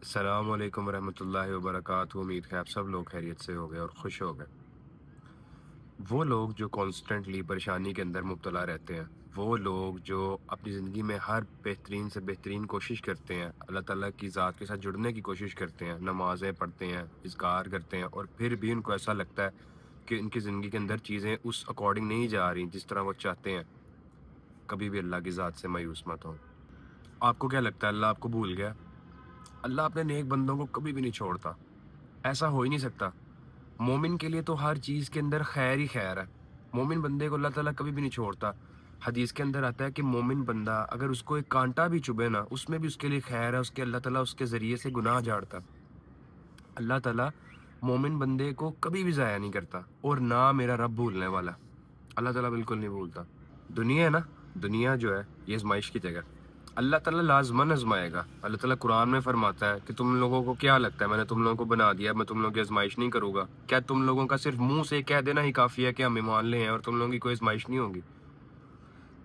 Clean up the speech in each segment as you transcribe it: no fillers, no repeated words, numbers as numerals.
السلام علیکم ورحمۃ اللہ وبرکاتہ۔ امید ہے آپ سب لوگ خیریت سے ہو گئے اور خوش ہو گئے۔ وہ لوگ جو کانسٹنٹلی پریشانی کے اندر مبتلا رہتے ہیں، وہ لوگ جو اپنی زندگی میں ہر بہترین سے بہترین کوشش کرتے ہیں، اللہ تعالیٰ کی ذات کے ساتھ جڑنے کی کوشش کرتے ہیں، نمازیں پڑھتے ہیں، اذکار کرتے ہیں، اور پھر بھی ان کو ایسا لگتا ہے کہ ان کی زندگی کے اندر چیزیں اس اکارڈنگ نہیں جا رہی جس طرح وہ چاہتے ہیں، کبھی بھی اللہ کی ذات سے مایوس مت ہوں۔ آپ کو کیا لگتا ہے اللہ آپ کو بھول گیا؟ اللہ اپنے نیک بندوں کو کبھی بھی نہیں چھوڑتا، ایسا ہو ہی نہیں سکتا۔ مومن کے لیے تو ہر چیز کے اندر خیر ہی خیر ہے۔ مومن بندے کو اللہ تعالیٰ کبھی بھی نہیں چھوڑتا۔ حدیث کے اندر آتا ہے کہ مومن بندہ اگر اس کو ایک کانٹا بھی چبھے نا، اس میں بھی اس کے لیے خیر ہے، اس کے اللہ تعالیٰ اس کے ذریعے سے گناہ جھاڑتا۔ اللہ تعالیٰ مومن بندے کو کبھی بھی ضائع نہیں کرتا، اور نہ میرا رب بھولنے والا۔ اللہ تعالیٰ بالکل نہیں بھولتا۔ دنیا ہے نا، دنیا جو ہے یہ آزمائش کی جگہ۔ اللہ تعالیٰ لازماً آزمائے گا۔ اللہ تعالیٰ قرآن میں فرماتا ہے کہ تم لوگوں کو کیا لگتا ہے میں نے تم لوگوں کو بنا دیا، میں تم لوگوں کی آزمائش نہیں کروں گا؟ کیا تم لوگوں کا صرف منہ سے کہہ دینا ہی کافی ہے کہ ہم ایمان لے ہیں اور تم لوگوں کی کوئی آزمائش نہیں ہوگی؟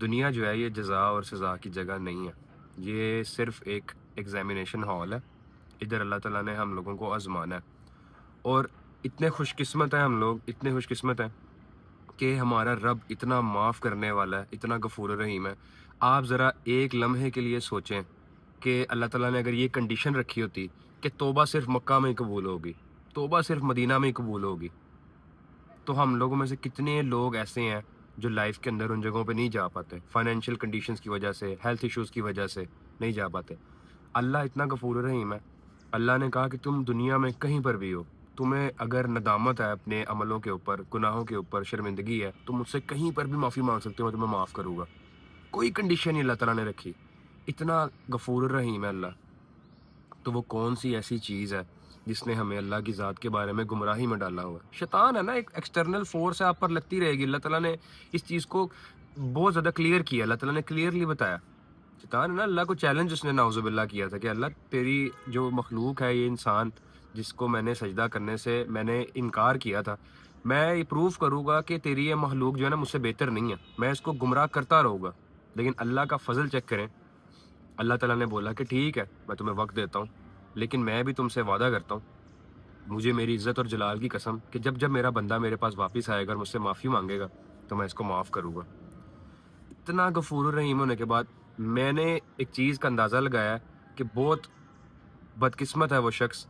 دنیا جو ہے یہ جزا اور سزا کی جگہ نہیں ہے، یہ صرف ایک ایگزامینیشن ہال ہے۔ ادھر اللہ تعالیٰ نے ہم لوگوں کو آزمانا ہے، اور اتنے خوش قسمت ہیں ہم لوگ، اتنے خوش قسمت ہیں کہ ہمارا رب اتنا معاف کرنے والا ہے، اتنا غفور رحیم ہے۔ آپ ذرا ایک لمحے کے لیے سوچیں کہ اللہ تعالیٰ نے اگر یہ کنڈیشن رکھی ہوتی کہ توبہ صرف مکہ میں ہی قبول ہوگی، توبہ صرف مدینہ میں ہی قبول ہوگی، تو ہم لوگوں میں سے کتنے لوگ ایسے ہیں جو لائف کے اندر ان جگہوں پہ نہیں جا پاتے، فائنینشیل کنڈیشنز کی وجہ سے، ہیلتھ ایشوز کی وجہ سے نہیں جا پاتے۔ اللہ اتنا غفور رحیم ہے، اللہ نے کہا کہ تم دنیا میں کہیں پر بھی ہو، تمہیں اگر ندامت ہے اپنے عملوں کے اوپر، گناہوں کے اوپر، شرمندگی ہے، تم مجھ سے کہیں پر بھی معافی مانگ سکتے ہو، میں تمہیں معاف کروں گا۔ کوئی کنڈیشن ہی اللہ تعالیٰ نے رکھی۔ اتنا غفور رحیم ہے اللہ۔ تو وہ کون سی ایسی چیز ہے جس نے ہمیں اللہ کی ذات کے بارے میں گمراہی میں ڈالا ہوا ہے؟ شیطان ہے نا، ایک ایکسٹرنل فورس ہے، آپ پر لگتی رہے گی۔ اللہ تعالیٰ نے اس چیز کو بہت زیادہ کلیئر کیا، اللہ تعالیٰ نے کلیئرلی بتایا۔ شیطان ہے نا، اللہ کو چیلنج اس نے نعوذ باللہ کیا تھا کہ اللہ تیری جو مخلوق ہے، یہ انسان جس کو میں نے سجدہ کرنے سے میں نے انکار کیا تھا، میں یہ پروف کروں گا کہ تیری یہ مخلوق جو ہے نا مجھ سے بہتر نہیں ہے، میں اس کو گمراہ کرتا رہوں گا۔ لیکن اللہ کا فضل چیک کریں، اللہ تعالیٰ نے بولا کہ ٹھیک ہے میں تمہیں وقت دیتا ہوں، لیکن میں بھی تم سے وعدہ کرتا ہوں، مجھے میری عزت اور جلال کی قسم کہ جب جب میرا بندہ میرے پاس واپس آئے گا اور مجھ سے معافی مانگے گا تو میں اس کو معاف کروں گا۔ اتنا غفور الرحیم ہونے کے بعد میں نے ایک چیز کا اندازہ لگایا کہ بہت بدقسمت ہے وہ شخص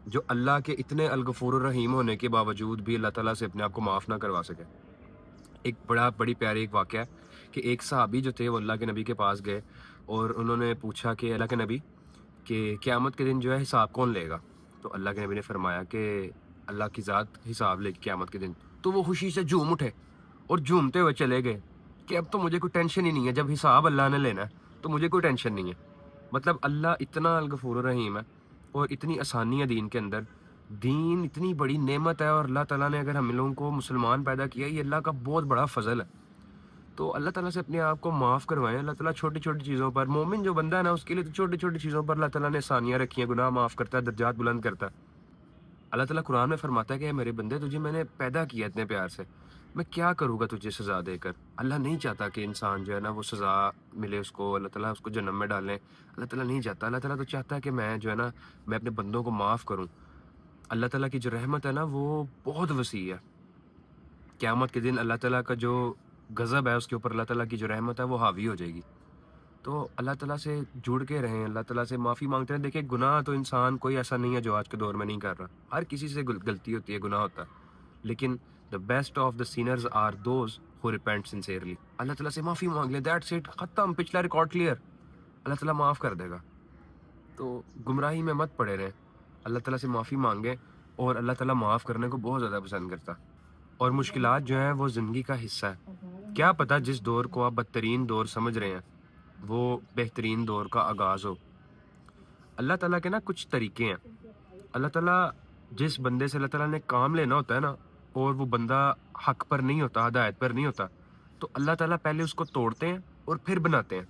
جو اللہ کے اتنے الغفور الرحیم ہونے کے باوجود بھی اللہ تعالیٰ سے اپنے آپ کو معاف نہ کروا سکے۔ ایک بڑی پیاری ایک واقعہ ہے کہ ایک صحابی جو تھے وہ اللہ کے نبی کے پاس گئے اور انہوں نے پوچھا کہ اللہ کے نبی کہ قیامت کے دن جو ہے حساب کون لے گا؟ تو اللہ کے نبی نے فرمایا کہ اللہ کی ذات حساب لے گی قیامت کے دن۔ تو وہ خوشی سے جھوم اٹھے اور جھومتے ہوئے چلے گئے کہ اب تو مجھے کوئی ٹینشن ہی نہیں ہے، جب حساب اللہ نے لینا ہے تو مجھے کوئی ٹینشن نہیں ہے۔ مطلب اللہ اتنا الغفور الرحیم ہے اور اتنی آسانی ہے دین کے اندر، دین اتنی بڑی نعمت ہے، اور اللہ تعالیٰ نے اگر ہم لوگوں کو مسلمان پیدا کیا، یہ اللہ کا بہت بڑا فضل ہے۔ تو اللہ تعالیٰ سے اپنے آپ کو معاف کروائیں۔ اللہ تعالیٰ چھوٹی چھوٹی چیزوں پر، مومن جو بندہ ہے نا اس کے لیے تو چھوٹی چھوٹی چیزوں پر اللہ تعالیٰ نے آسانیاں رکھی ہیں، گناہ معاف کرتا ہے، درجات بلند کرتا ہے۔ اللہ تعالیٰ قرآن میں فرماتا ہے کہ اے میرے بندے، تجھے میں نے پیدا کیا اتنے پیار سے، میں کیا کروں گا تجھے سزا دے کر؟ اللہ نہیں چاہتا کہ انسان جو ہے نا وہ سزا ملے اس کو، اللہ تعالیٰ اس کو جہنم میں ڈالیں، اللہ تعالیٰ نہیں چاہتا۔ اللہ تعالیٰ تو چاہتا ہے کہ میں جو ہے نا میں اپنے بندوں کو معاف کروں۔ اللہ تعالیٰ کی جو رحمت ہے نا وہ بہت وسیع ہے۔ قیامت کے دن اللہ تعالیٰ کا جو غضب ہے اس کے اوپر اللہ تعالیٰ کی جو رحمت ہے وہ حاوی ہو جائے گی۔ تو اللہ تعالیٰ سے جڑ کے رہیں، اللہ تعالیٰ سے معافی مانگتے ہیں۔ دیکھیں گناہ تو انسان کوئی ایسا نہیں ہے جو آج کے دور میں نہیں کر رہا، ہر کسی سے غلطی ہوتی ہے، گناہ ہوتا ہے، لیکن the best of the sinners are those who repent sincerely۔ اللہ تعالیٰ سے معافی مانگ لیں، دیٹس اٹ، ختم، پچھلا ریکارڈ کلیئر، اللہ تعالیٰ معاف کر دے گا۔ تو گمراہی میں مت پڑے رہیں، اللہ تعالیٰ سے معافی مانگیں، اور اللہ تعالیٰ معاف کرنے کو بہت زیادہ پسند کرتا ہے۔ اور مشکلات جو ہیں وہ زندگی کا حصہ ہے۔ کیا پتہ جس دور کو آپ بدترین دور سمجھ رہے ہیں وہ بہترین دور کا آغاز ہو۔ اللہ تعالیٰ کے نا کچھ طریقے ہیں۔ اللہ تعالیٰ جس بندے سے اللہ تعالیٰ نے کام لینا ہوتا ہے نا، اور وہ بندہ حق پر نہیں ہوتا، ہدایت پر نہیں ہوتا، تو اللہ تعالیٰ پہلے اس کو توڑتے ہیں اور پھر بناتے ہیں۔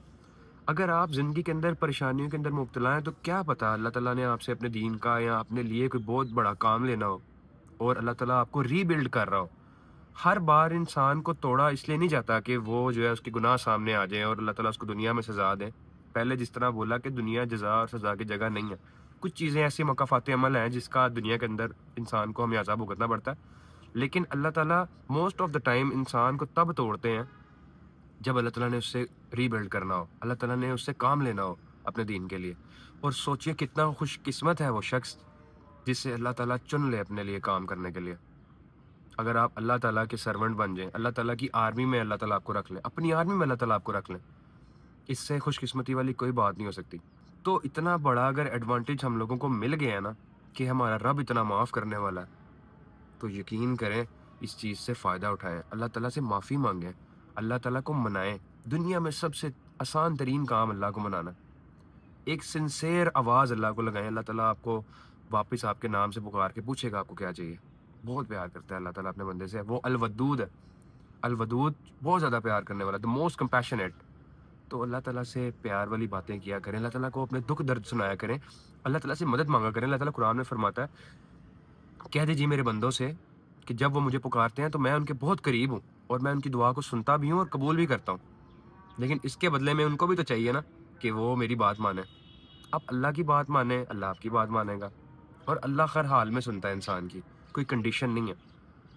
اگر آپ زندگی کے اندر پریشانیوں کے اندر مبتلا ہیں تو کیا پتہ اللہ تعالیٰ نے آپ سے اپنے دین کا یا اپنے لیے کوئی بہت بڑا کام لینا ہو، اور اللہ تعالیٰ آپ کو ری بلڈ کر رہا ہو۔ ہر بار انسان کو توڑا اس لیے نہیں جاتا کہ وہ جو ہے اس کے گناہ سامنے آ جائیں اور اللہ تعالیٰ اس کو دنیا میں سزا دیں۔ پہلے جس طرح بولا کہ دنیا جزا اور سزا کی جگہ نہیں ہے، کچھ چیزیں ایسی مکافاتی عمل ہیں جس کا دنیا کے اندر انسان کو ہمیں عذاب بھگتنا پڑتا ہے، لیکن اللہ تعالیٰ موسٹ آف دا ٹائم انسان کو تب توڑتے ہیں جب اللہ تعالیٰ نے اس سے ری بلڈ کرنا ہو، اللہ تعالیٰ نے اس سے کام لینا ہو اپنے دین کے لیے۔ اور سوچئے کتنا خوش قسمت ہے وہ شخص جسے اللہ تعالیٰ چن لے اپنے لیے کام کرنے کے لیے۔ اگر آپ اللہ تعالیٰ کے سرونٹ بن جائیں، اللہ تعالیٰ کی آرمی میں اللہ تعالیٰ آپ کو رکھ لیں، اپنی آرمی میں اللہ تعالیٰ آپ کو رکھ لیں، اس سے خوش قسمتی والی کوئی بات نہیں ہو سکتی۔ تو اتنا بڑا اگر ایڈوانٹیج ہم لوگوں کو مل گیا ہے نا کہ ہمارا رب اتنا معاف کرنے والا ہے، تو یقین کریں اس چیز سے فائدہ اٹھائیں، اللہ تعالیٰ سے معافی مانگیں، اللہ تعالیٰ کو منائیں۔ دنیا میں سب سے آسان ترین کام اللہ کو منانا ہے۔ ایک سنسیئر آواز اللہ کو لگائیں، اللہ تعالیٰ آپ کو واپس آپ کے نام سے پکار کے پوچھے گا آپ کو کیا چاہیے۔ بہت پیار کرتا ہے اللہ تعالیٰ اپنے بندے سے، وہ الودود ہے، الودود بہت زیادہ پیار کرنے والا، the most compassionate۔ تو اللہ تعالیٰ سے پیار والی باتیں کیا کریں، اللہ تعالیٰ کو اپنے دکھ درد سنایا کریں، اللہ تعالیٰ سے مدد مانگا کریں۔ اللہ تعالیٰ قرآن میں فرماتا ہے، کہہ دیجیے میرے بندوں سے کہ جب وہ مجھے پکارتے ہیں تو میں ان کے بہت قریب ہوں، اور میں ان کی دعا کو سنتا بھی ہوں اور قبول بھی کرتا ہوں، لیکن اس کے بدلے میں ان کو بھی تو چاہیے نا کہ وہ میری بات مانیں۔ آپ اللہ کی بات مانیں، اللہ آپ کی بات مانے گا، اور اللہ ہر حال میں سنتا ہے انسان کی، کوئی کنڈیشن نہیں ہے۔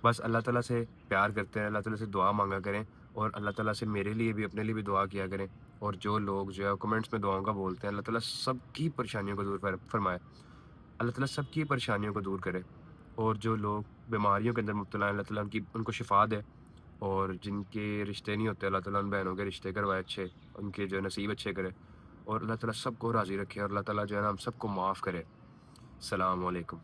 بس اللہ تعالیٰ سے پیار کرتے ہیں، اللہ تعالیٰ سے دعا مانگا کریں، اور اللہ تعالیٰ سے میرے لیے بھی اپنے لیے بھی دعا کیا کریں۔ اور جو لوگ جو ہے کمنٹس میں دعاؤں کا بولتے ہیں، اللہ تعالیٰ سب کی پریشانیوں کو دور فرمائے، اللہ تعالیٰ سب کی پریشانیوں کو دور کرے، اور جو لوگ بیماریوں کے اندر مبتلا ہیں، اللہ تعالیٰ ان کو شفا دے، اور جن کے رشتے نہیں ہوتے اللہ تعالیٰ ان بہنوں کے رشتے کروائے اچھے، ان کے جو نصیب اچھے کرے، اور اللہ تعالیٰ سب کو راضی رکھے، اور اللہ تعالیٰ جو ہے نا ہم سب کو معاف کرے۔ السلام علیکم۔